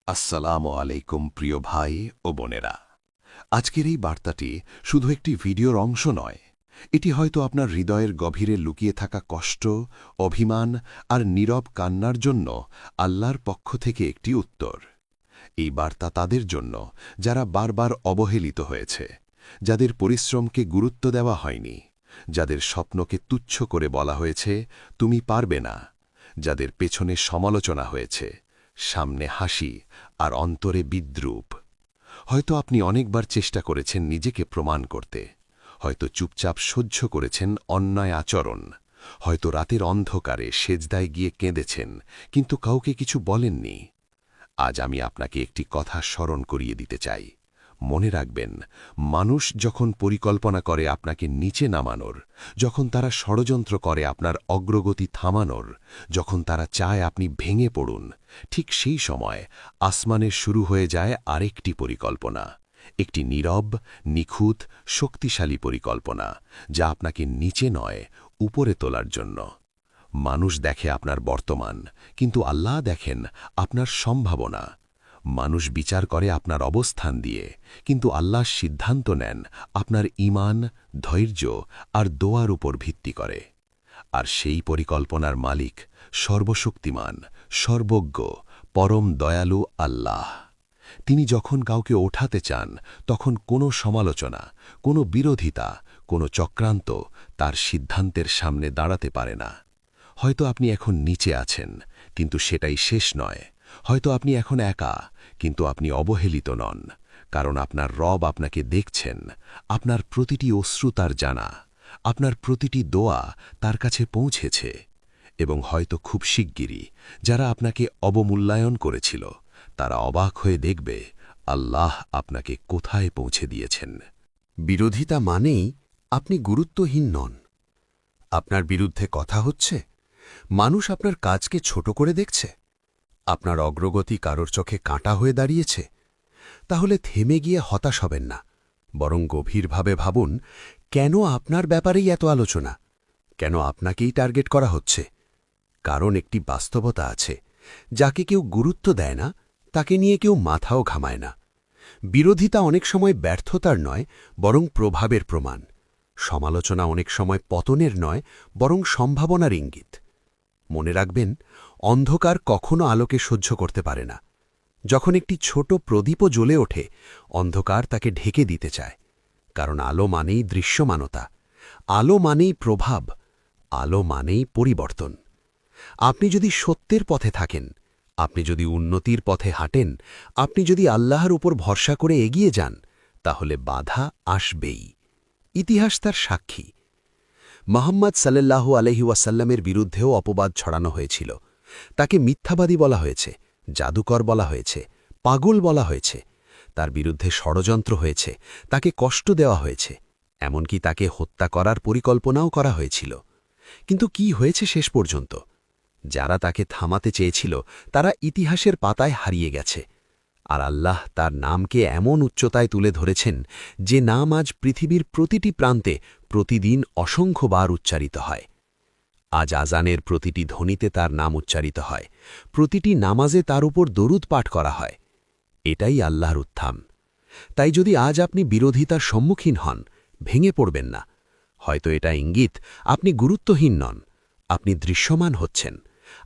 আসসালামু আলাইকুম প্রিয় ভাই ও বোনেরা। আজকের এই বার্তাটি শুধু একটি ভিডিওর অংশ নয়, এটি হয়তো আপনার হৃদয়ের গভীরে লুকিয়ে থাকা কষ্ট, অভিমান আর নীরব কান্নার জন্য আল্লাহর পক্ষ থেকে একটি উত্তর। এই বার্তা তাদের জন্য যারা বারবার অবহেলিত হয়েছে, যাদের পরিশ্রমকে গুরুত্ব দেওয়া হয়নি, যাদের স্বপ্নকে তুচ্ছ করে বলা হয়েছে তুমি পারবে না, যাদের পেছনে সমালোচনা হয়েছে, সামনে হাসি আর অন্তরে বিদ্রূপ। হয়তো আপনি অনেকবার চেষ্টা করেছেন নিজেকে প্রমাণ করতে, হয়তো চুপচাপ সহ্য করেছেন অন্যায় আচরণ, হয়তো রাতের অন্ধকারে সেজদায় গিয়ে কেঁদেছেন কিন্তু কাউকে কিছু বলেননি। আজ আমি আপনাকে একটি কথা স্মরণ করিয়ে দিতে চাই। মনে রাখবেন, মানুষ যখন পরিকল্পনা করে আপনাকে নিচে নামানোর, যখন তারা ষড়যন্ত্র করে আপনার অগ্রগতি থামানোর, যখন তারা চায় আপনি ভেঙে পড়ুন, ঠিক সেই সময় আসমানে শুরু হয়ে যায় আরেকটি পরিকল্পনা, একটি নীরব, নিখুঁত, শক্তিশালী পরিকল্পনা, যা আপনাকে নিচে নয়, উপরে তোলার জন্য। মানুষ দেখে আপনার বর্তমান, কিন্তু আল্লাহ দেখেন আপনার সম্ভাবনা। মানুষ বিচার করে আপনার অবস্থান দিয়ে, কিন্তু আল্লাহ সিদ্ধান্ত নেন আপনার ঈমান, ধৈর্য আর দোয়ার উপর ভিত্তি করে। আর সেই পরিকল্পনার মালিক সর্বশক্তিমান, সর্বজ্ঞ, পরম দয়ালু আল্লাহ। তিনি যখন কাউকে ওঠাতে চান, তখন কোনো সমালোচনা, কোনো বিরোধিতা, কোনো চক্রান্ত তার সিদ্ধান্তের সামনে দাঁড়াতে পারে না। হয়তো আপনি এখন নিচে আছেন, কিন্তু সেটাই শেষ নয়। হয়তো আপনি এখন একা, কিন্তু আপনি অবহেলিত নন, কারণ আপনার রব আপনাকে দেখছেন। আপনার প্রতিটি অশ্রু তার জানা, আপনার প্রতিটি দোয়া তার কাছে পৌঁছেছে। এবং হয়তো খুব শিগগিরই যারা আপনাকে অবমূল্যায়ন করেছিল, তারা অবাক হয়ে দেখবে আল্লাহ আপনাকে কোথায় পৌঁছে দিয়েছেন। বিরোধিতা মানেই আপনি গুরুত্বহীন নন। আপনার বিরুদ্ধে কথা হচ্ছে, মানুষ আপনার কাজকে ছোট করে দেখছে, আপনার অগ্রগতি কারোর চোখে কাঁটা হয়ে দাঁড়িয়েছে, তাহলে থেমে গিয়ে হতাশ হবেন না, বরং গভীরভাবে ভাবুন, কেন আপনার ব্যাপারেই এত আলোচনা, কেন আপনাকেই টার্গেট করা হচ্ছে। কারণ একটি বাস্তবতা আছে, যাকে কেউ গুরুত্ব দেয় না, তাকে নিয়ে কেউ মাথাও ঘামায় না। বিরোধিতা অনেক সময় ব্যর্থতার নয়, বরং প্রভাবের প্রমাণ। সমালোচনা অনেক সময় পতনের নয়, বরং সম্ভাবনার ইঙ্গিত। মনে রাখবেন, অন্ধকার কখনো আলোকে সহ্য করতে পারে না। যখন একটি ছোট প্রদীপও জ্বলে ওঠে, অন্ধকার তাকে ঢেকে দিতে চায়। কারণ আলো মানেই দৃশ্যমানতা, আলো মানেই প্রভাব, আলো মানেই পরিবর্তন। আপনি যদি সত্যের পথে থাকেন, আপনি যদি উন্নতির পথে হাঁটেন, আপনি যদি আল্লাহর উপর ভরসা করে এগিয়ে যান, তাহলে বাধা আসবেই। ইতিহাস তার সাক্ষী। মুহাম্মদ সাল্লাল্লাহু আলাইহি ওয়াসাল্লামের বিরুদ্ধেও অপবাদ ছড়ানো হয়েছিল। তাকে মিথ্যাবাদী বলা হয়েছে, জাদুকর বলা হয়েছে, পাগল বলা হয়েছে। তার বিরুদ্ধে ষড়যন্ত্র হয়েছে, তাকে কষ্ট দেওয়া হয়েছে, এমনকি তাকে হত্যা করার পরিকল্পনাও করা হয়েছিল। কিন্তু কি হয়েছে শেষ পর্যন্ত? যারা তাকে থামাতে চেয়েছিল, তারা ইতিহাসের পাতায় হারিয়ে গেছে। আর আল্লাহ তার নামকে এমন উচ্চতায় তুলে ধরেছেন, যে নাম আজ পৃথিবীর প্রতিটি প্রান্তে প্রতিদিন অসংখ্যবার উচ্চারিত হয়। আজ আজানের প্রতিটি ধ্বনিতে তার নাম উচ্চারিত হয়, প্রতিটি নামাজে তার উপর দরুদ পাঠ করা হয়। এটাই আল্লাহর উত্থান। তাই যদি আজ আপনি বিরোধিতার সম্মুখীন হন, ভেঙে পড়বেন না। হয়তো এটা ইঙ্গিত আপনি গুরুত্বহীন নন, আপনি দৃশ্যমান হচ্ছেন।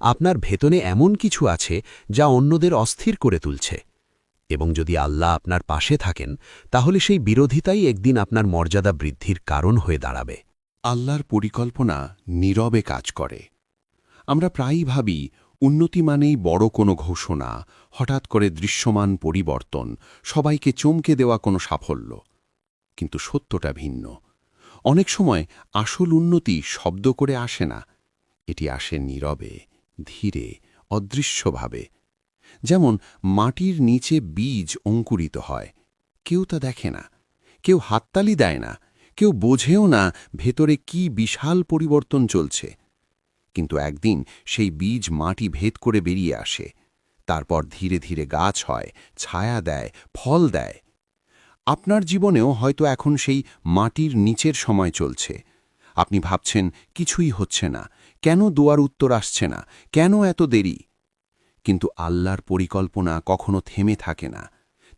আপনার ভেতনে এমন কিছু আছে যা অন্যদের অস্থির করে তুলছে। এবং যদি আল্লাহ আপনার পাশে থাকেন, তাহলে সেই বিরোধিতাই একদিন আপনার মর্যাদা বৃদ্ধির কারণ হয়ে দাঁড়াবে। আল্লাহর পরিকল্পনা নীরবে কাজ করে। আমরা প্রায়ই ভাবি উন্নতি মানেই বড় কোনো ঘোষণা, হঠাৎ করে দৃশ্যমান পরিবর্তন, সবাইকে চমকে দেওয়া কোনো সাফল্য। কিন্তু সত্যটা ভিন্ন। অনেক সময় আসল উন্নতি শব্দ করে আসে না, এটি আসে নীরবে, ধীরে, অদৃশ্যভাবে। যেমন মাটির নিচে বীজ অঙ্কুরিত হয়, কেউ তা দেখে না, কেউ হাততালি দেয় না, কেউ বোঝেও না ভেতরে কি বিশাল পরিবর্তন চলছে। কিন্তু একদিন সেই বীজ মাটি ভেদ করে বেরিয়ে আসে, তারপর ধীরে ধীরে গাছ হয়, ছায়া দেয়, ফল দেয়। আপনার জীবনেও হয়তো এখন সেই মাটির নিচের সময় চলছে। আপনি ভাবছেন কিছুই হচ্ছে না, কেন দোয়ার উত্তর আসছে না, কেন এত দেরি? কিন্তু আল্লাহর পরিকল্পনা কখনো থেমে থাকে না।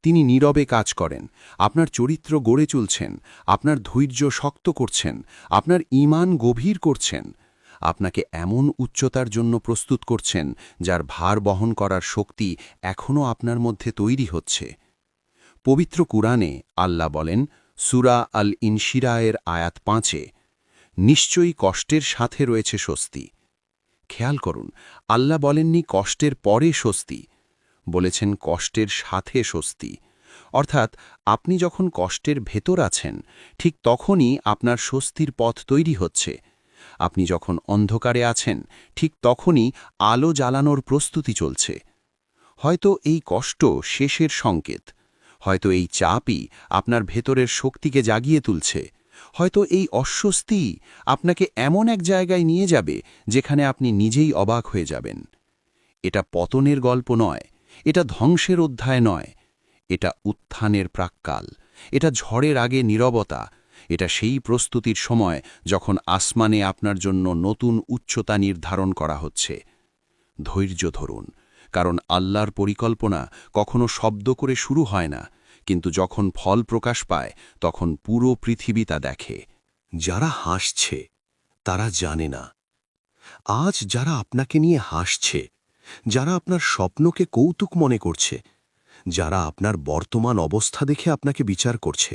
তিনি নীরবে কাজ করেন, আপনার চরিত্র গড়ে চলছেন, আপনার ধৈর্য শক্ত করছেন, আপনার ঈমান গভীর করছেন, আপনাকে এমন উচ্চতার জন্য প্রস্তুত করছেন যার ভার বহন করার শক্তি এখনও আপনার মধ্যে তৈরি হচ্ছে। পবিত্র কুরআনে আল্লাহ বলেন, সূরা আল ইনশিরায়ের আয়াত ৫-এ, নিশ্চয়ই কষ্টের সাথে রয়েছে স্বস্তি। খেয়াল করুন, আল্লাহ বলেননি কষ্টের পরে স্বস্তি, বলেছেন কষ্টের সাথে স্বস্তি। অর্থাৎ আপনি যখন কষ্টের ভেতর আছেন, ঠিক তখনই আপনার স্বস্তির পথ তৈরি হচ্ছে। আপনি যখন অন্ধকারে আছেন, ঠিক তখনই আলো জ্বালানোর প্রস্তুতি চলছে। হয়তো এই কষ্ট শেষের সংকেত, হয়তো এই চাপই আপনার ভেতরের শক্তিকে জাগিয়ে তুলছে, হয়তো এই অস্বস্তি আপনাকে এমন এক জায়গায় নিয়ে যাবে যেখানে আপনি নিজেই অবাক হয়ে যাবেন। এটা পতনের গল্প নয়, এটা ধ্বংসের অধ্যায় নয়, এটা উত্থানের প্রাক্কাল, এটা ঝড়ের আগে নীরবতা, এটা সেই প্রস্তুতির সময় যখন আসমানে আপনার জন্য নতুন উচ্চতা নির্ধারণ করা হচ্ছে। ধৈর্য ধরুন, কারণ আল্লাহর পরিকল্পনা কখনো শব্দ করে শুরু হয় না, কিন্তু যখন ফল প্রকাশ পায় তখন পুরো পৃথিবী তা দেখে। যারা হাসছে তারা জানে না, আজ যারা আপনাকে নিয়ে হাসছে, যারা আপনার স্বপ্নকে কৌতুক মনে করছে, যারা আপনার বর্তমান অবস্থা দেখে আপনাকে বিচার করছে,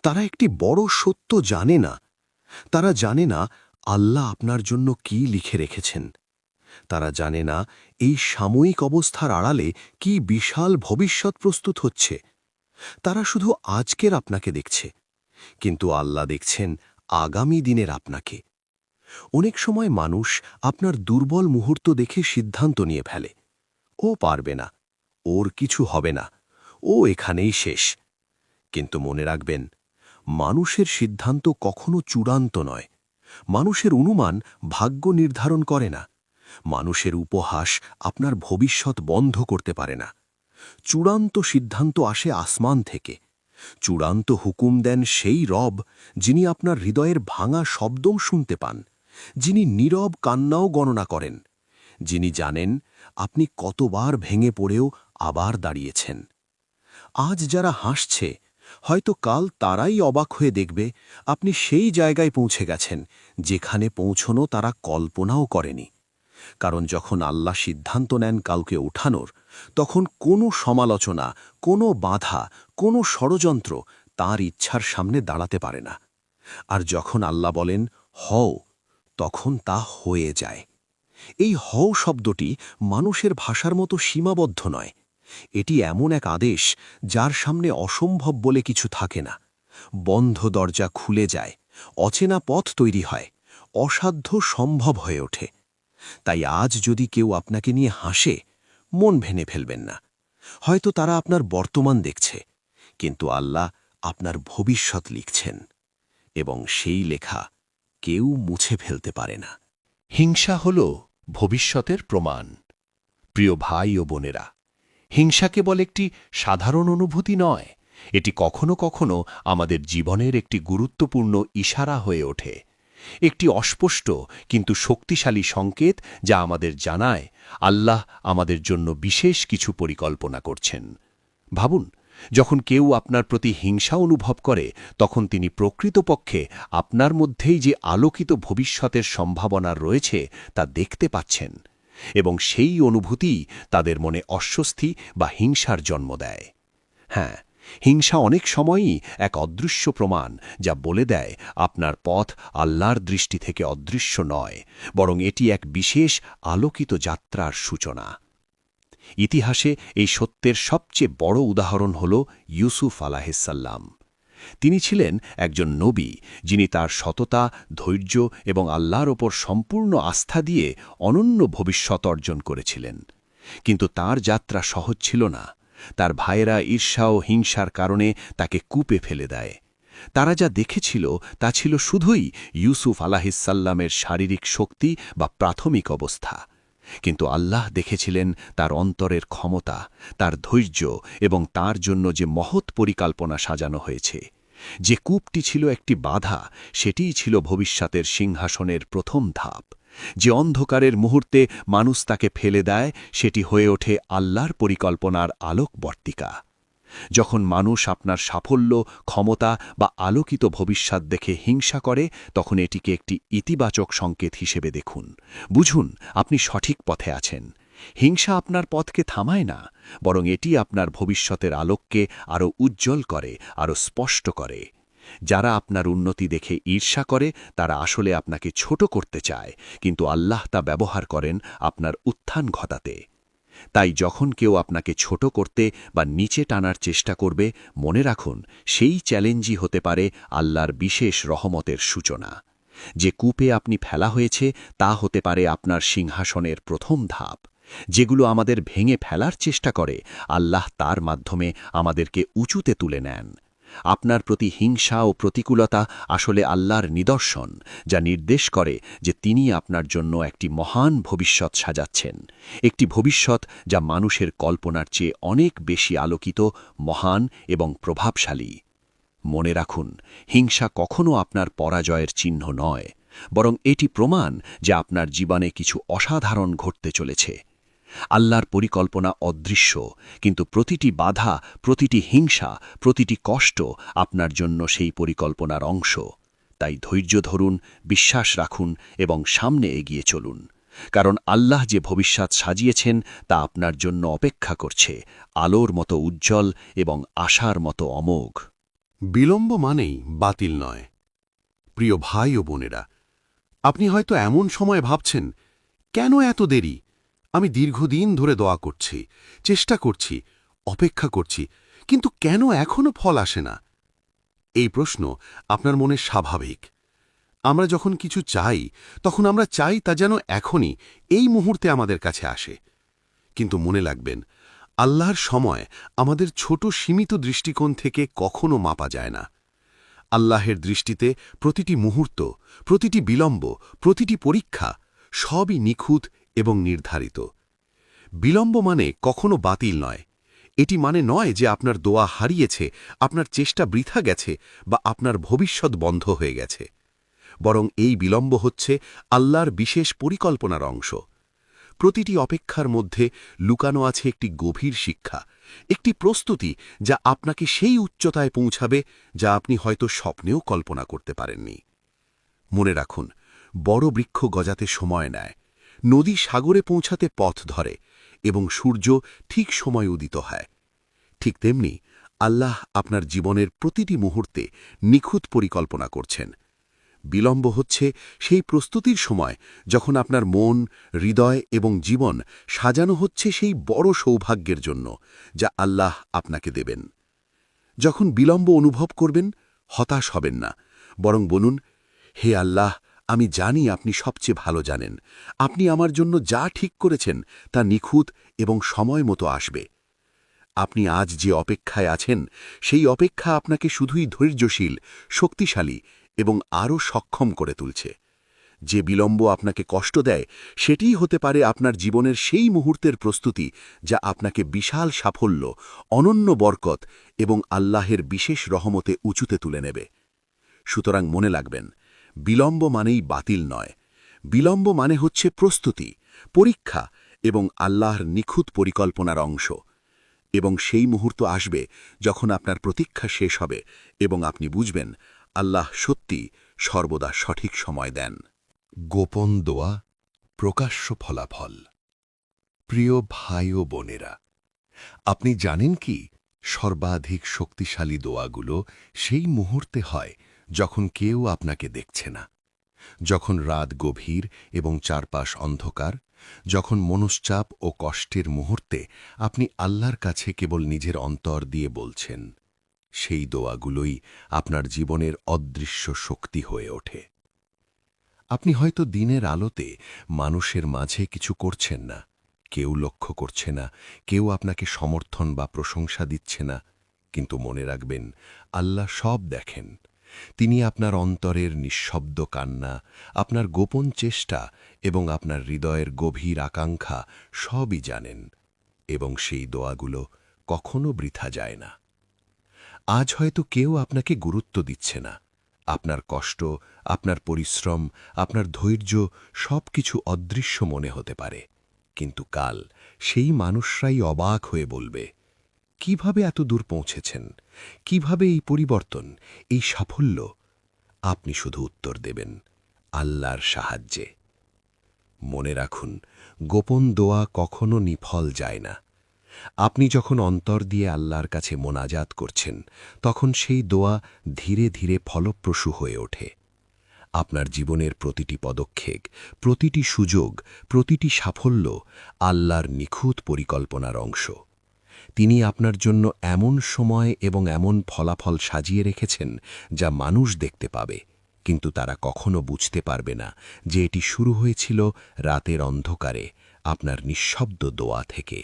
তারা একটি বড় সত্য জানে না। তারা জানে না আল্লাহ আপনার জন্য কি লিখে রেখেছেন। তারা জানে না এই সাময়িক অবস্থার আড়ালে কি বিশাল ভবিষ্যৎ প্রস্তুত হচ্ছে। তারা শুধু আজকের আপনাকে দেখছে, কিন্তু আল্লাহ দেখছেন আগামী দিনের আপনাকে। অনেক সময় মানুষ আপনার দুর্বল মুহূর্ত দেখে সিদ্ধান্ত নিয়ে ফেলে, ও পারবে না, ওর কিছু হবে না, ও এখানেই শেষ। কিন্তু মনে রাখবেন, মানুষের সিদ্ধান্ত কখনো চূড়ান্ত নয়। মানুষের অনুমান ভাগ্য নির্ধারণ করে না। মানুষের উপহাস আপনার ভবিষ্যৎ বন্ধ করতে পারে না। চূড়ান্ত সিদ্ধান্ত আসে আসমান থেকে। চূড়ান্ত হুকুম দেন সেই রব, যিনি আপনার হৃদয়ের ভাঙা শব্দও শুনতে পান, যিনি নীরব কান্নাও গণনা করেন, যিনি জানেন আপনি কতবার ভেঙে পড়েও আবার দাঁড়িয়েছেন। আজ যারা হাসছে, হয়তো কাল তারাই অবাক হয়ে দেখবে আপনি সেই জায়গায় পৌঁছে গেছেন যেখানে পৌঁছনো তারা কল্পনাও করেনি। কারণ যখন আল্লাহ সিদ্ধান্ত নেন কাউকে ওঠানোর, তখন কোনো সমালোচনা, কোনো বাধা, কোনো ষড়যন্ত্র তার ইচ্ছার সামনে দাঁড়াতে পারে না। আর যখন আল্লাহ বলেন হও, তখন তা হয়ে যায়। এই হও শব্দটি মানুষের ভাষার মতো সীমাবদ্ধ নয়। এটি এমন এক আদেশ যার সামনে অসম্ভব বলে কিছু থাকে না। বন্ধ দরজা খুলে যায়, অচেনা পথ তৈরি হয়, অসাধ্য সম্ভব হয়ে ওঠে। তাই আজ যদি কেউ আপনাকে নিয়ে হাসে, মন ভেঙে ফেলবেন না। হয়তো তারা আপনার বর্তমান দেখছে, কিন্তু আল্লাহ আপনার ভবিষ্যৎ লিখছেন, এবং সেই লেখা কেউ মুছে ফেলতে পারে না। হিংসা হল ভবিষ্যতের প্রমাণ। প্রিয় ভাই ও বোনেরা, হিংসা কেবল একটি সাধারণ অনুভূতি নয়, এটি কখনো কখনো আমাদের জীবনের একটি গুরুত্বপূর্ণ ইশারা হয়ে ওঠে। একটি অস্পষ্ট কিন্তু শক্তিশালী সংকেত যা আমাদের জানায় আল্লাহ আমাদের জন্য বিশেষ কিছু পরিকল্পনা করছেন। ভাবুন, যখন কেউ আপনার প্রতি হিংসা অনুভব করে, তখন তিনি প্রকৃতপক্ষে আপনার মধ্যেই যে আলোকিত ভবিষ্যতের সম্ভাবনা রয়েছে তা দেখতে পাচ্ছেন, এবং সেই অনুভূতি তাদের মনে অস্বস্তি বা হিংসার জন্ম দেয়। হ্যাঁ, হিংসা অনেক সময়ই এক অদৃশ্য প্রমাণ যা বলে দেয় আপনার পথ আল্লাহর দৃষ্টি থেকে অদৃশ্য নয়, বরং এটি এক বিশেষ আলোকিত যাত্রার সূচনা। ইতিহাসে এই সত্যের সবচেয়ে বড় উদাহরণ হল ইউসুফ আলাইহিসসালাম। তিনি ছিলেন একজন নবী, যিনি তার সততা, ধৈর্য এবং আল্লাহর ওপর সম্পূর্ণ আস্থা দিয়ে অনন্য ভবিষ্যৎ অর্জন করেছিলেন। কিন্তু তার যাত্রা সহজ ছিল না। তার ভাইয়েরা ঈর্ষা ও হিংসার কারণে তাকে কূপে ফেলে দেয়। তারা যা দেখেছিল তা ছিল শুধুই ইউসুফ আলাইহিসসালামের শারীরিক শক্তি বা প্রাথমিক অবস্থা। কিন্তু আল্লাহ দেখেছিলেন তার অন্তরের ক্ষমতা, তার ধৈর্য এবং তার জন্য যে মহৎ পরিকল্পনা সাজানো হয়েছে। যে কূপটি ছিল একটি বাধা, সেটিই ছিল ভবিষ্যতের সিংহাসনের প্রথম ধাপ। যে অন্ধকারের মুহূর্তে মানুষ তাকে ফেলে দেয় সেটি হয়ে ওঠে আল্লাহর পরিকল্পনার আলোকবর্তিকা। যখন মানুষ আপনার সাফল্য, ক্ষমতা বা আলোকিত ভবিষ্যৎ দেখে হিংসা করে, তখন এটিকে একটি ইতিবাচক সংকেত হিসেবে দেখুন। বুঝুন আপনি সঠিক পথে আছেন। হিংসা আপনার পথকে থামায় না, বরং এটি আপনার ভবিষ্যতের আলোককে আরও উজ্জ্বল করে, আরও স্পষ্ট করে। যারা আপনার উন্নতি দেখে ঈর্ষা করে তারা আসলে আপনাকে ছোট করতে চায়, কিন্তু আল্লাহ তা ব্যবহার করেন আপনার উত্থান ঘটাতে। তাই যখন কেউ আপনাকে ছোট করতে বা নিচে টানার চেষ্টা করবে, মনে রাখুন সেই চ্যালেঞ্জই হতে পারে আল্লাহর বিশেষ রহমতের সূচনা। যে কূপে আপনি ফেলা হয়েছে তা হতে পারে আপনার সিংহাসনের প্রথম ধাপ। যেগুলো আমাদের ভেঙে ফেলার চেষ্টা করে, আল্লাহ তার মাধ্যমে আমাদেরকে উঁচুতে তুলে নেন। আপনার প্রতি হিংসা ও প্রতিকূলতা আসলে আল্লাহর নিদর্শন, যা নির্দেশ করে যে তিনি আপনার জন্য একটি মহান ভবিষ্যৎ সাজাচ্ছেন, একটি ভবিষ্যৎ যা মানুষের কল্পনার চেয়ে অনেক বেশি আলোকিত, মহান এবং প্রভাবশালী। মনে রাখুন, হিংসা কখনো আপনার পরাজয়ের চিহ্ন নয়, বরং এটি প্রমাণ যে আপনার জীবনে কিছু অসাধারণ ঘটতে চলেছে। আল্লাহর পরিকল্পনা অদৃশ্য, কিন্তু প্রতিটি বাধা, প্রতিটি হিংসা, প্রতিটি কষ্ট আপনার জন্য সেই পরিকল্পনার অংশ। তাই ধৈর্য ধরুন, বিশ্বাস রাখুন এবং সামনে এগিয়ে চলুন, কারণ আল্লাহ যে ভবিষ্যৎ সাজিয়েছেন তা আপনার জন্য অপেক্ষা করছে, আলোর মতো উজ্জ্বল এবং আশার মতো অমোঘ। বিলম্ব মানেই বাতিল নয়। প্রিয় ভাই ও বোনেরা, আপনি হয়তো এমন সময় ভাবছেন, কেন এত দেরি? আমি দীর্ঘদিন ধরে দোয়া করছি, চেষ্টা করছি, অপেক্ষা করছি, কিন্তু কেন এখনো ফল আসে না? এই প্রশ্ন আপনার মনে স্বাভাবিক। আমরা যখন কিছু চাই, তখন আমরা চাই তা যেন এখনই, এই মুহূর্তে আমাদের কাছে আসে। কিন্তু মনে রাখবেন, আল্লাহর সময় আমাদের ছোট সীমিত দৃষ্টিকোণ থেকে কখনো মাপা যায় না। আল্লাহের দৃষ্টিতে প্রতিটি মুহূর্ত, প্রতিটি বিলম্ব, প্রতিটি পরীক্ষা সবই নিখুঁত এবং নির্ধারিত। বিলম্ব মানে কখনো বাতিল নয়। এটি মানে নয় যে আপনার দোয়া হারিয়েছে, আপনার চেষ্টা বৃথা গেছে বা আপনার ভবিষ্যৎ বন্ধ হয়ে গেছে। বরং এই বিলম্ব হচ্ছে আল্লাহর বিশেষ পরিকল্পনার অংশ। প্রতিটি অপেক্ষার মধ্যে লুকানো আছে একটি গভীর শিক্ষা, একটি প্রস্তুতি যা আপনাকে সেই উচ্চতায় পৌঁছাবে যা আপনি হয়তো স্বপ্নেও কল্পনা করতে পারেননি। মনে রাখুন, বড় বৃক্ষ গজাতে সময় নেয়, নদী সাগরে পৌঁছাতে পথ ধরে এবং সূর্য ঠিক সময় উদিত হয়। ঠিক তেমনি আল্লাহ আপনার জীবনের প্রতিটি মুহূর্তে নিখুঁত পরিকল্পনা করছেন। বিলম্ব হচ্ছে সেই প্রস্তুতির সময় যখন আপনার মন, হৃদয় এবং জীবন সাজানো হচ্ছে সেই বড় সৌভাগ্যের জন্য যা আল্লাহ আপনাকে দেবেন। যখন বিলম্ব অনুভব করবেন, হতাশ হবেন না, বরং বলুন, হে আল্লাহ, আমি জানি আপনি সবচেয়ে ভালো জানেন। আপনি আমার জন্য যা ঠিক করেছেন তা নিখুঁত এবং সময় মতো আসবে। আপনি আজ যে অপেক্ষায় আছেন, সেই অপেক্ষা আপনাকে শুধুই ধৈর্যশীল, শক্তিশালী এবং আরও সক্ষম করে তুলছে। যে বিলম্ব আপনাকে কষ্ট দেয়, সেটিই হতে পারে আপনার জীবনের সেই মুহূর্তের প্রস্তুতি যা আপনাকে বিশাল সাফল্য, অনন্য বরকত এবং আল্লাহের বিশেষ রহমতে উঁচুতে তুলে নেবে। সুতরাং মনে রাখবেন, বিলম্ব মানেই বাতিল নয়। বিলম্ব মানে হচ্ছে প্রস্তুতি, পরীক্ষা এবং আল্লাহর নিখুঁত পরিকল্পনার অংশ। এবং সেই মুহূর্ত আসবে যখন আপনার প্রতীক্ষা শেষ হবে এবং আপনি বুঝবেন আল্লাহ সত্যি সর্বদা সঠিক সময় দেন। গোপন দোয়া, প্রকাশ্য ফলাফল। প্রিয় ভাই ও বোনেরা, আপনি জানেন কি, সর্বাধিক শক্তিশালী দোয়াগুলো সেই মুহূর্তে হয় যখন কেউ আপনাকে দেখছে না, যখন রাত গভীর এবং চারপাশ অন্ধকার, যখন মনশ্চাপ ও কষ্টের মুহূর্তে আপনি আল্লাহর কাছে কেবল নিজের অন্তর দিয়ে বলছেন। সেই দোয়াগুলোই আপনার জীবনের অদৃশ্য শক্তি হয়ে ওঠে। আপনি হয়তো দিনের আলোতে মানুষের মাঝে কিছু করছেন না, কেউ লক্ষ্য করছে না, কেউ আপনাকে সমর্থন বা প্রশংসা দিচ্ছে না, কিন্তু মনে রাখবেন, আল্লাহ সব দেখেন। তিনি আপনার অন্তরের নিঃশব্দ কান্না, আপনার গোপন চেষ্টা এবং আপনার হৃদয়ের গভীর আকাঙ্ক্ষা সবই জানেন, এবং সেই দোয়াগুলো কখনো বৃথা যায় না। আজ হয়তো কেউ আপনাকে গুরুত্ব দিচ্ছে না, আপনার কষ্ট, আপনার পরিশ্রম, আপনার ধৈর্য সবকিছু অদৃশ্য মনে হতে পারে, কিন্তু কাল সেই মানুষরাই অবাক হয়ে বলবে, কিভাবে এত দূর পৌঁছেছেন, কিভাবে এই পরিবর্তন, এই সাফল্য? আপনি শুধু উত্তর দেবেন, আল্লাহর সাহায্যে। মনে রাখুন, গোপন দোয়া কখনো নিফল যায় না। আপনি যখন অন্তর দিয়ে আল্লাহর কাছে মোনাজাত করছেন, তখন সেই দোয়া ধীরে ধীরে ফলপ্রসূ হয়ে ওঠে। আপনার জীবনের প্রতিটি পদক্ষেপ, প্রতিটি সুযোগ, প্রতিটি সাফল্য আল্লাহর নিখুঁত পরিকল্পনার অংশ। তিনি আপনার জন্য এমন সময় এবং এমন ফলাফল সাজিয়ে রেখেছেন যা মানুষ দেখতে পাবে, কিন্তু তারা কখনো বুঝতে পারবে না যে এটি শুরু হয়েছিল রাতের অন্ধকারে আপনার নিঃশব্দ দোয়া থেকে।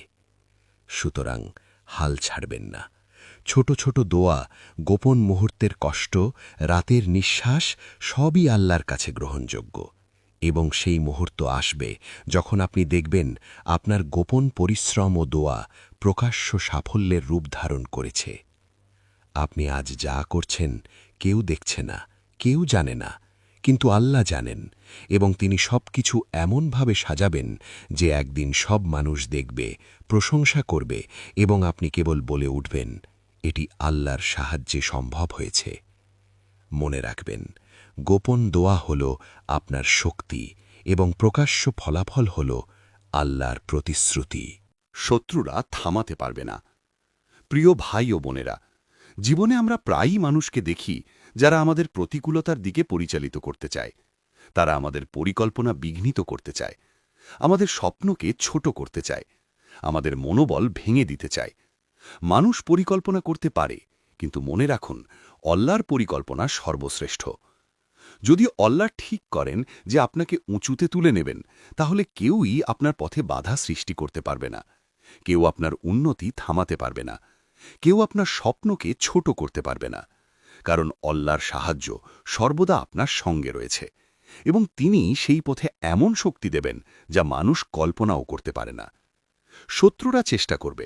সুতরাং হাল ছাড়বেন না। ছোট ছোট দোয়া, গোপন মুহূর্তের কষ্ট, রাতের নিঃশ্বাস সবই আল্লাহর কাছে গ্রহণযোগ্য। এবং সেই মুহূর্ত আসবে যখন আপনি দেখবেন আপনার গোপন পরিশ্রম ও দোয়া প্রকাশ্য সাফল্যের রূপ ধারণ করেছে। আপনি আজ যা করছেন কেউ দেখছে না, কেউ জানে না, কিন্তু আল্লাহ জানেন, এবং তিনি সবকিছু এমনভাবে সাজাবেন যে একদিন সব মানুষ দেখবে, প্রশংসা করবে, এবং আপনি কেবল বলে উঠবেন, এটি আল্লাহর সাহায্যে সম্ভব হয়েছে। মনে রাখবেন, গোপন দোয়া হল আপনার শক্তি, এবং প্রকাশ্য ফলাফল হল আল্লাহর প্রতিশ্রুতি। শত্রুরা থামাতে পারবে না। প্রিয় ভাই ও বোনেরা, জীবনে আমরা প্রায়ই মানুষকে দেখি যারা আমাদের প্রতিকূলতার দিকে পরিচালিত করতে চায়। তারা আমাদের পরিকল্পনা বিঘ্নিত করতে চায়, আমাদের স্বপ্নকে ছোট করতে চায়, আমাদের মনোবল ভেঙে দিতে চায়। মানুষ পরিকল্পনা করতে পারে, কিন্তু মনে রাখুন, আল্লাহর পরিকল্পনা সর্বশ্রেষ্ঠ। যদি আল্লাহ ঠিক করেন যে আপনাকে উঁচুতে তুলে নেবেন, তাহলে কেউই আপনার পথে বাধা সৃষ্টি করতে পারবে না। কেউ আপনার উন্নতি থামাতে পারবে না, কেউ আপনার স্বপ্নকে ছোট করতে পারবে না, কারণ আল্লাহর সাহায্য সর্বদা আপনার সঙ্গে রয়েছে, এবং তিনি সেই পথে এমন শক্তি দেবেন যা মানুষ কল্পনাও করতে পারে না। শত্রুরা চেষ্টা করবে,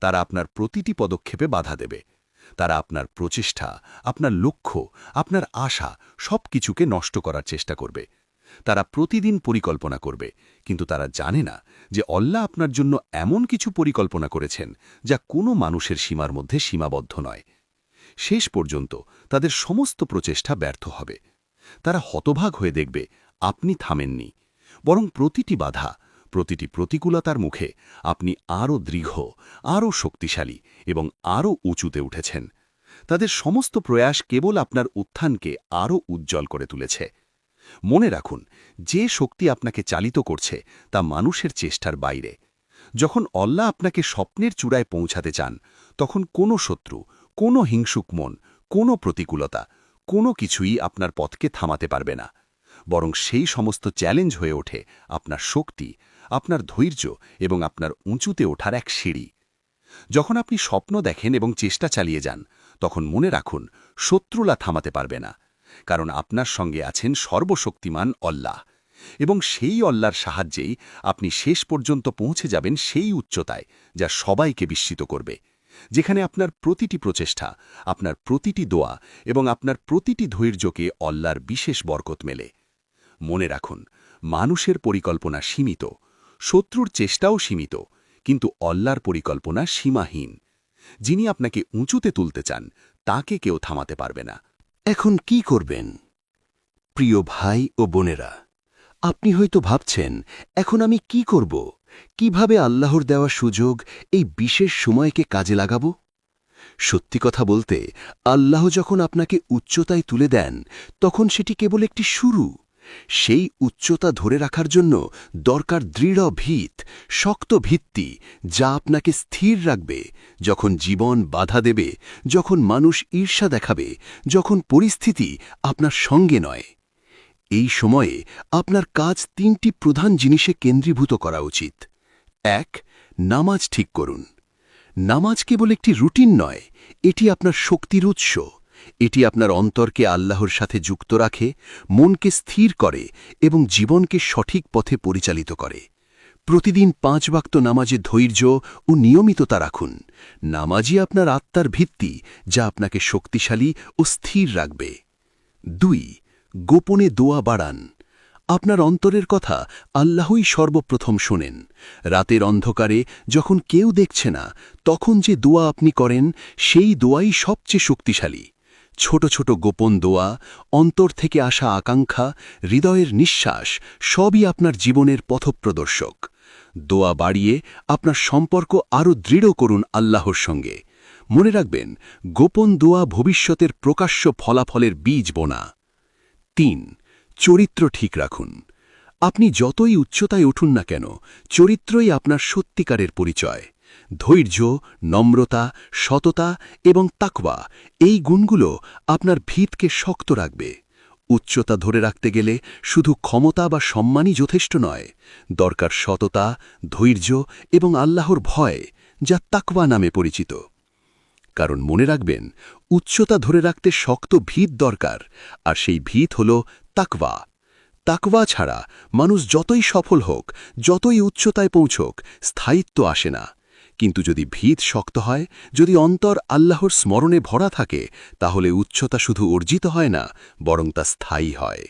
তারা আপনার প্রতিটি পদক্ষেপে বাধা দেবে। তারা আপনার প্রচেষ্টা, আপনার লক্ষ্য, আপনার আশা সবকিছুকে নষ্ট করার চেষ্টা করবে। তারা প্রতিদিন পরিকল্পনা করবে, কিন্তু তারা জানে না যে আল্লাহ আপনার জন্য এমন কিছু পরিকল্পনা করেছেন যা কোনো মানুষের সীমার মধ্যে সীমাবদ্ধ নয়। শেষ পর্যন্ত তাদের সমস্ত প্রচেষ্টা ব্যর্থ হবে। তারা হতভাগ হয়ে দেখবে আপনি থামেননি, বরং প্রতিটি বাধা, প্রতিটি প্রতিকূলতার মুখে আপনি আরও দৃঢ়, আরও শক্তিশালী এবং আরও উঁচুতে উঠেছেন। তাদের সমস্ত প্রয়াস কেবল আপনার উত্থানকে আরও উজ্জ্বল করে তুলেছে। মনে রাখুন, যে শক্তি আপনাকে চালিত করছে তা মানুষের চেষ্টার বাইরে। যখন আল্লাহ আপনাকে স্বপ্নের চূড়ায় পৌঁছাতে চান, তখন কোনো শত্রু, কোনো হিংসুক মন, কোনো প্রতিকূলতা, কোনো কিছুই আপনার পথকে থামাতে পারবে না, বরং সেই সমস্ত চ্যালেঞ্জ হয়ে ওঠে আপনার শক্তি, আপনার ধৈর্য এবং আপনার উঁচুতে ওঠার এক সিঁড়ি। যখন আপনি স্বপ্ন দেখেন এবং চেষ্টা চালিয়ে যান, তখন মনে রাখুন, শত্রুরা থামাতে পারবে না, কারণ আপনার সঙ্গে আছেন সর্বশক্তিমান আল্লাহ, এবং সেই আল্লাহর সাহায্যেই আপনি শেষ পর্যন্ত পৌঁছে যাবেন সেই উচ্চতায় যা সবাইকে বিস্মিত করবে, যেখানে আপনার প্রতিটি প্রচেষ্টা, আপনার প্রতিটি দোয়া এবং আপনার প্রতিটি ধৈর্যকে আল্লাহর বিশেষ বরকত মেলে। মনে রাখুন, মানুষের পরিকল্পনা সীমিত, শত্রুর চেষ্টাও সীমিত, কিন্তু আল্লাহর পরিকল্পনা সীমাহীন। যিনি আপনাকে উঁচুতে তুলতে চান, তাকে কেউ থামাতে পারবে না। এখন কি করবেন? প্রিয় ভাই ও বোনেরা, আপনি হয়তো ভাবছেন, এখন আমি কি করব? কিভাবে আল্লাহর দেওয়া সুযোগ, এই বিশেষ সময়কে কাজে লাগাবো? সত্যি কথা বলতে, আল্লাহ যখন আপনাকে উচ্চতায় তুলে দেন, তখন সেটি কেবল একটি শুরু। সেই উচ্চতা ধরে রাখার জন্য দরকার দৃঢ় ভিত, শক্ত ভিত্তি, যা আপনাকে স্থির রাখবে যখন জীবন বাধা দেবে, যখন মানুষ ঈর্ষা দেখাবে, যখন পরিস্থিতি আপনার সঙ্গে নয়। এই সময়ে আপনার কাজ তিনটি প্রধান জিনিসে কেন্দ্রীভূত করা উচিত। ১. নামাজ ঠিক করুন। নামাজ কেবল একটি রুটিন নয়, এটি আপনার শক্তির উৎস। এটি আপনার অন্তরকে আল্লাহর সাথে যুক্ত রাখে, মনকে স্থির করে এবং জীবনকে সঠিক পথে পরিচালিত করে। প্রতিদিন ৫ ওয়াক্ত নামাজে ধৈর্য ও নিয়মিততা রাখুন। নামাজই আপনার আত্মার ভিত্তি, যা আপনাকে শক্তিশালী ও স্থির রাখবে। 2. গোপনে দোয়া বাড়ান। আপনার অন্তরের কথা আল্লাহই সর্বপ্রথম শোনেন। রাতের অন্ধকারে যখন কেউ দেখছে না, তখন যে দোয়া আপনি করেন সেই দোয়াই সবচেয়ে শক্তিশালী। ছোট ছোট গোপন দোয়া, অন্তর থেকে আসা আকাঙ্ক্ষা, হৃদয়ের নিঃশ্বাস সবই আপনার জীবনের পথপ্রদর্শক। দোয়া বাড়িয়ে আপনার সম্পর্ক আরও দৃঢ় করুন আল্লাহর সঙ্গে। মনে রাখবেন, গোপন দোয়া ভবিষ্যতের প্রকাশ্য ফলাফলের বীজ বোনা। 3. চরিত্র ঠিক রাখুন। আপনি যতই উচ্চতায় উঠুন না কেন, চরিত্রই আপনার সত্যিকারের পরিচয়। ধৈর্য, নম্রতা, সততা এবং তাকওয়া, এই গুণগুলো আপনার ভিতকে শক্ত রাখবে। উচ্চতা ধরে রাখতে গেলে শুধু ক্ষমতা বা সম্মানই যথেষ্ট নয়, দরকার সততা, ধৈর্য এবং আল্লাহর ভয়, যা তাকওয়া নামে পরিচিত। কারণ মনে রাখবেন, উচ্চতা ধরে রাখতে শক্ত ভিত দরকার, আর সেই ভিত হল তাকওয়া। তাকওয়া ছাড়া মানুষ যতই সফল হোক, যতই উচ্চতায় পৌঁছক, স্থায়িত্ব আসে না। কিন্তু যদি ভিত শক্ত হয়, যদি অন্তর আল্লাহর স্মরণে ভরা থাকে, তাহলে উচ্চতা শুধু অর্জিত হয় না, বরং তা স্থায়ী হয়।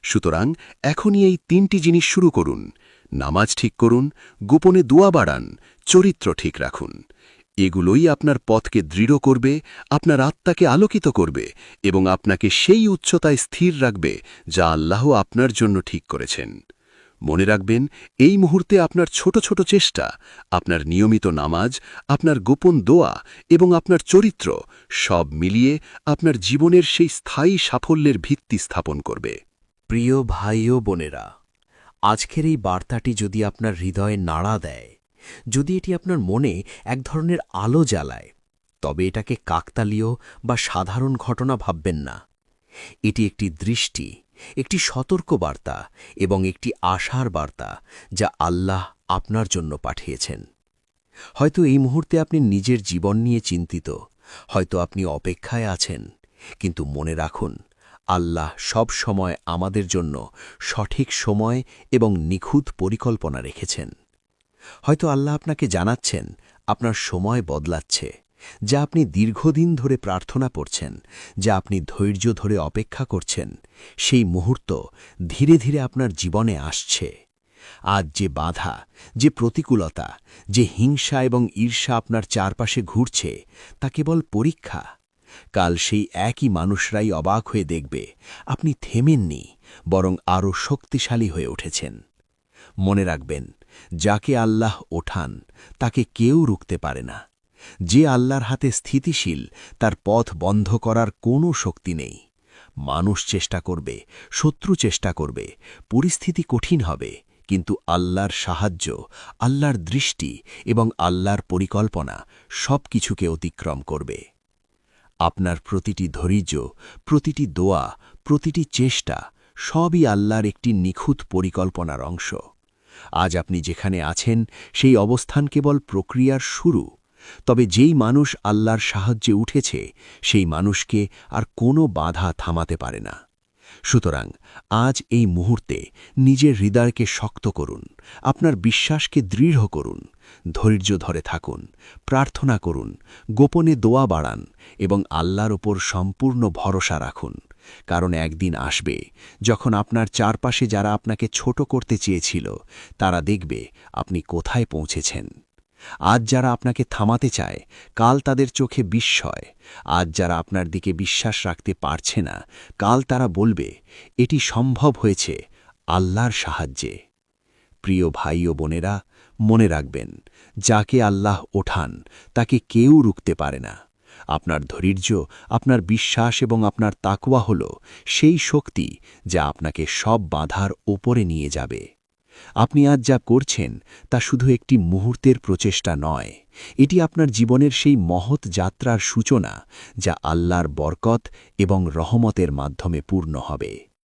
সুতরাং এখনই এই 3টি জিনিস শুরু করুন। নামাজ ঠিক করুন, গোপনে দোয়া বাড়ান, চরিত্র ঠিক রাখুন। এগুলোই আপনার পথকে দৃঢ় করবে, আপনার আত্মাকে আলোকিত করবে এবং আপনাকে সেই উচ্চতায় স্থির রাখবে যা আল্লাহ আপনার জন্য ঠিক করেছেন। মনে রাখবেন, এই মুহূর্তে আপনার ছোট ছোট চেষ্টা, আপনার নিয়মিত নামাজ, আপনার গোপন দোয়া এবং আপনার চরিত্র সব মিলিয়ে আপনার জীবনের সেই স্থায়ী সাফল্যের ভিত্তি স্থাপন করবে। প্রিয় ভাই ও বোনেরা, আজকের এই বার্তাটি যদি আপনার হৃদয়ে নাড়া দেয়, যদি এটি আপনার মনে এক ধরনের আলো জ্বালায়, তবে এটাকে কাকতালীয় বা সাধারণ ঘটনা ভাববেন না। এটি একটি দৃষ্টি, একটি সতর্ক বার্তা এবং একটি আশার বার্তা যা আল্লাহ আপনার জন্য পাঠিয়েছেন। হয়তো এই মুহূর্তে আপনি নিজের জীবন নিয়ে চিন্তিত, হয়তো আপনি অপেক্ষায় আছেন, কিন্তু মনে রাখুন, আল্লাহ সব সময় আমাদের জন্য সঠিক সময় এবং নিখুঁত পরিকল্পনা রেখেছেন। হয়তো আল্লাহ আপনাকে জানাচ্ছেন, আপনার সময় বদলাচ্ছে, যা আপনি দীর্ঘদিন ধরে প্রার্থনা করছেন, যা আপনি ধৈর্য ধরে অপেক্ষা করছেন, সেই মুহূর্ত ধীরে ধীরে আপনার জীবনে আসছে। আজ যে বাধা, যে প্রতিকূলতা, যে হিংসা এবং ঈর্ষা আপনার চারপাশে ঘুরছে, তা কেবল পরীক্ষা। কাল সেই একই মানুষরাই অবাক হয়ে দেখবে আপনি থেমেননি, বরং আরও শক্তিশালী হয়ে উঠেছেন। মনে রাখবেন, যাকে আল্লাহ ওঠান তাকে কেউ রুখতে পারে না। যে আল্লাহর হাতে স্থিতিশীল, তার পথ বন্ধ করার কোনো শক্তি নেই। মানুষ চেষ্টা করবে, শত্রু চেষ্টা করবে, পরিস্থিতি কঠিন হবে, কিন্তু আল্লাহর সাহায্য, আল্লাহর দৃষ্টি এবং আল্লাহর পরিকল্পনা সব কিছুকে অতিক্রম করবে। আপনার প্রতিটি ধৈর্য, প্রতিটি দোয়া, প্রতিটি চেষ্টা সবই আল্লাহর একটি নিখুঁত পরিকল্পনার অংশ। আজ আপনি যেখানে আছেন, সেই অবস্থান কেবল প্রক্রিয়ার শুরু। তবে যেই মানুষ আল্লাহর সাহায্যে উঠেছে, সেই মানুষকে আর কোনো বাধা থামাতে পারে না। সুতরাং আজ এই মুহূর্তে নিজের হৃদয়কে শক্ত করুন, আপনার বিশ্বাসকে দৃঢ় করুন, ধৈর্য ধরে থাকুন, প্রার্থনা করুন, গোপনে দোয়া বাড়ান এবং আল্লাহর ওপর সম্পূর্ণ ভরসা রাখুন। কারণ একদিন আসবে যখন আপনার চারপাশে যারা আপনাকে ছোট করতে চেয়েছিল, তারা দেখবে আপনি কোথায় পৌঁছেছেন। আজ যারা আপনাকে থামাতে চায়, কাল তাদের চোখে বিস্ময়। আজ যারা আপনার দিকে বিশ্বাস রাখতে পারছে না, কাল তারা বলবে, এটি সম্ভব হয়েছে আল্লাহর সাহায্যে। প্রিয় ভাই ও বোনেরা, মনে রাখবেন, যাকে আল্লাহ ওঠান তাকে কেউ রুখতে পারে না। আপনার ধৈর্য, আপনার বিশ্বাস এবং আপনার তাকওয়া হল সেই শক্তি যা আপনাকে সব বাধার ওপরে নিয়ে যাবে। আপনি আজ যা করছেন তা শুধু একটি মুহূর্তের প্রচেষ্টা নয়, এটি আপনার জীবনের সেই মহৎ যাত্রার সূচনা যা আল্লাহর বরকত এবং রহমতের মাধ্যমে পূর্ণ হবে।